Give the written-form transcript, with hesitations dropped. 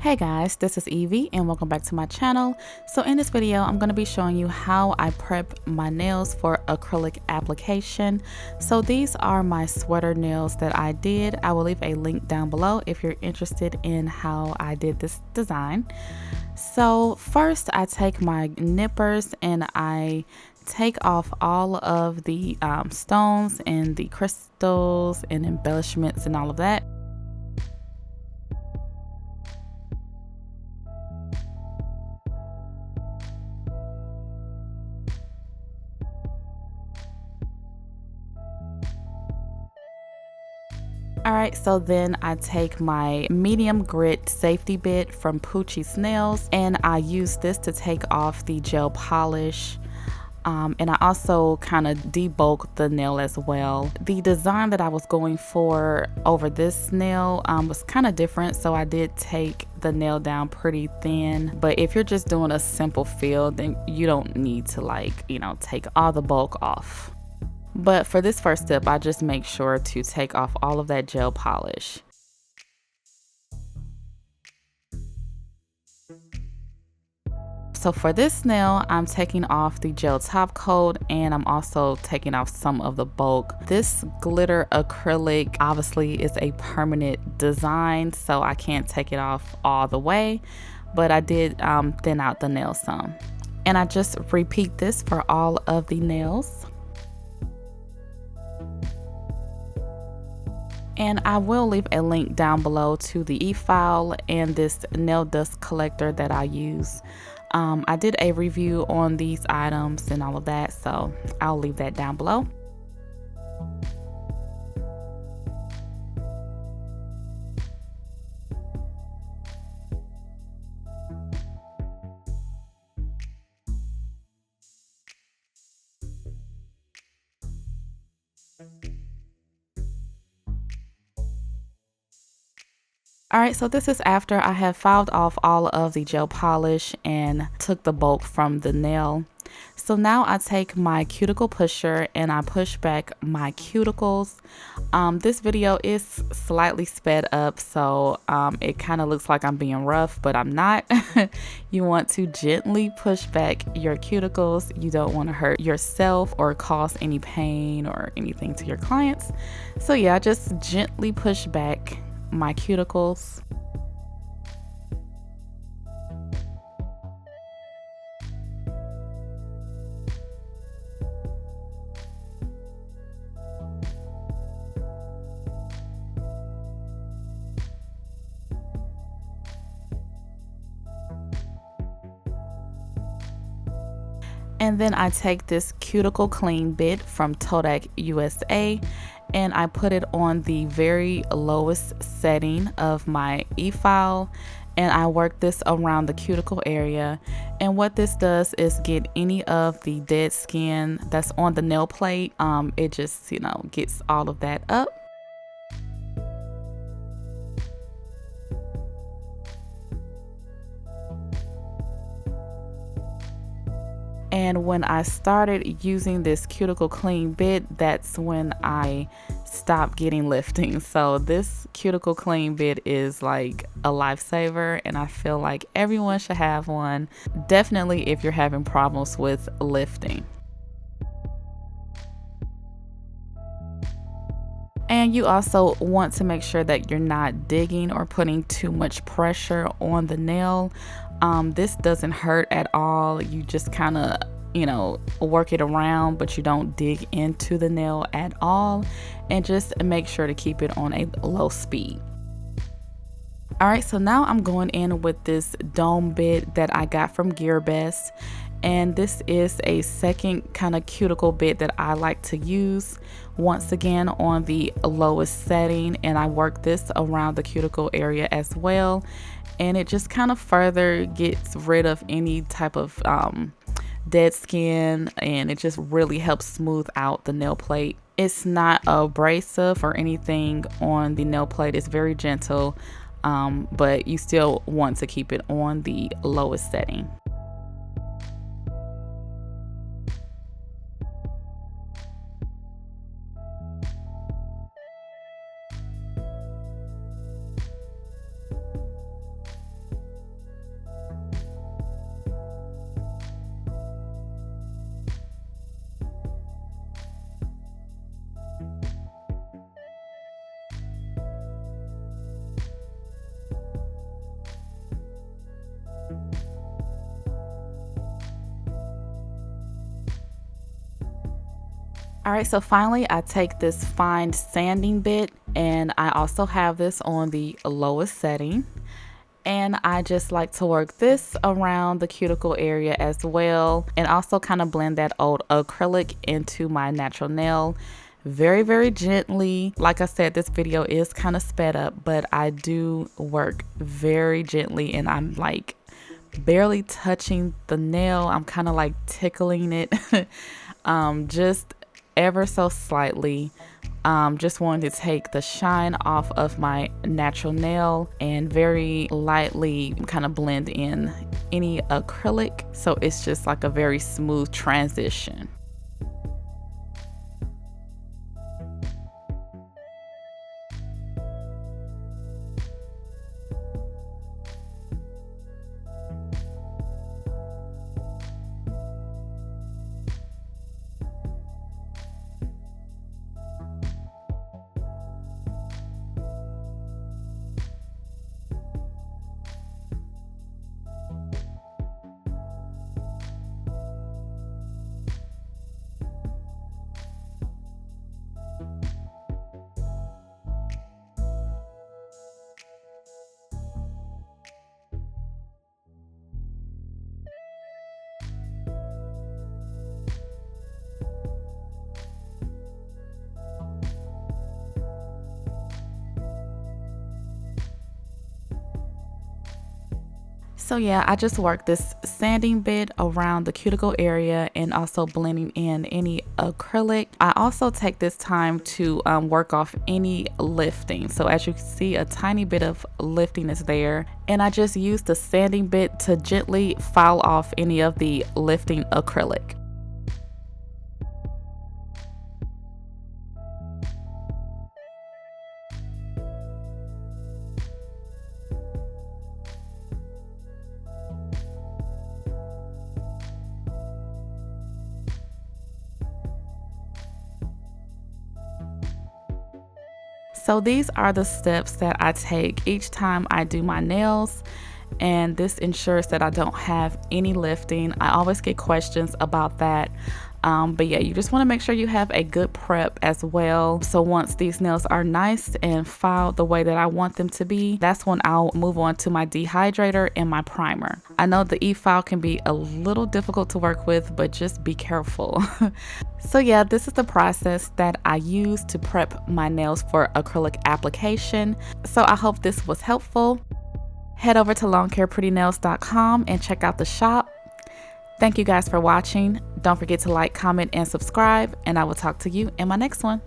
Hey guys, this is Evie and welcome back to my channel. So in this video, I'm going to be showing you how I prep my nails for acrylic application. So these are my sweater nails that I did. I will leave a link down below if you're interested in how I did this design. So first I take my nippers and I take off all of the stones and the crystals and embellishments and all of that. Alright, so then I take my medium grit safety bit from Poochie's Nails and I use this to take off the gel polish. And I also kind of debulk the nail as well. The design that I was going for over this nail was kind of different, so I did take the nail down pretty thin. But if you're just doing a simple fill, then you don't need to take all the bulk off. But for this first step, I just make sure to take off all of that gel polish. So for this nail, I'm taking off the gel top coat and I'm also taking off some of the bulk. This glitter acrylic obviously is a permanent design, so I can't take it off all the way, but I did thin out the nail some. And I just repeat this for all of the nails. And I will leave a link down below to the e-file and this nail dust collector that I use. I did a review on these items and all of that, so I'll leave that down below. Alright, so this is after I have filed off all of the gel polish and took the bulk from the nail. So now I take my cuticle pusher and I push back my cuticles. This video is slightly sped up, so it kind of looks like I'm being rough, but I'm not. You want to gently push back your cuticles. You don't want to hurt yourself or cause any pain or anything to your clients. So yeah, just gently push back my cuticles. And then I take this cuticle clean bit from Todak USA and I put it on the very lowest setting of my e-file and I work this around the cuticle area. And what this does is get any of the dead skin that's on the nail plate. It just, gets all of that up. And when I started using this cuticle clean bit, that's when I stopped getting lifting. So this cuticle clean bit is like a lifesaver and I feel like everyone should have one. Definitely if you're having problems with lifting. And you also want to make sure that you're not digging or putting too much pressure on the nail. This doesn't hurt at all. You just kind of, work it around, but you don't dig into the nail at all. And just make sure to keep it on a low speed. All right, so now I'm going in with this dome bit that I got from GearBest. And this is a second kind of cuticle bit that I like to use, once again on the lowest setting, and I work this around the cuticle area as well, and it just kind of further gets rid of any type of dead skin, and it just really helps smooth out the nail plate. It's not abrasive or anything on the nail plate. It's very gentle, but you still want to keep it on the lowest setting. All right, so finally I take this fine sanding bit, and I also have this on the lowest setting. And I just like to work this around the cuticle area as well, and also kind of blend that old acrylic into my natural nail very, very gently. Like I said, this video is kind of sped up, but I do work very gently, and I'm like barely touching the nail. I'm kind of like tickling it just ever so slightly. Just wanted to take the shine off of my natural nail and very lightly kind of blend in any acrylic, so it's just like a very smooth transition. So yeah, I just work this sanding bit around the cuticle area and also blending in any acrylic. I also take this time to work off any lifting. So as you can see, a tiny bit of lifting is there. And I just use the sanding bit to gently file off any of the lifting acrylic. So these are the steps that I take each time I do my nails, and this ensures that I don't have any lifting. I always get questions about that. But yeah, you just want to make sure you have a good prep as well. So once these nails are nice and filed the way that I want them to be, that's when I'll move on to my dehydrator and my primer. I know the e-file can be a little difficult to work with, but just be careful. So yeah, this is the process that I use to prep my nails for acrylic application. So I hope this was helpful. Head over to longcareprettynails.com and check out the shop. Thank you guys for watching. Don't forget to like, comment, and subscribe, and I will talk to you in my next one.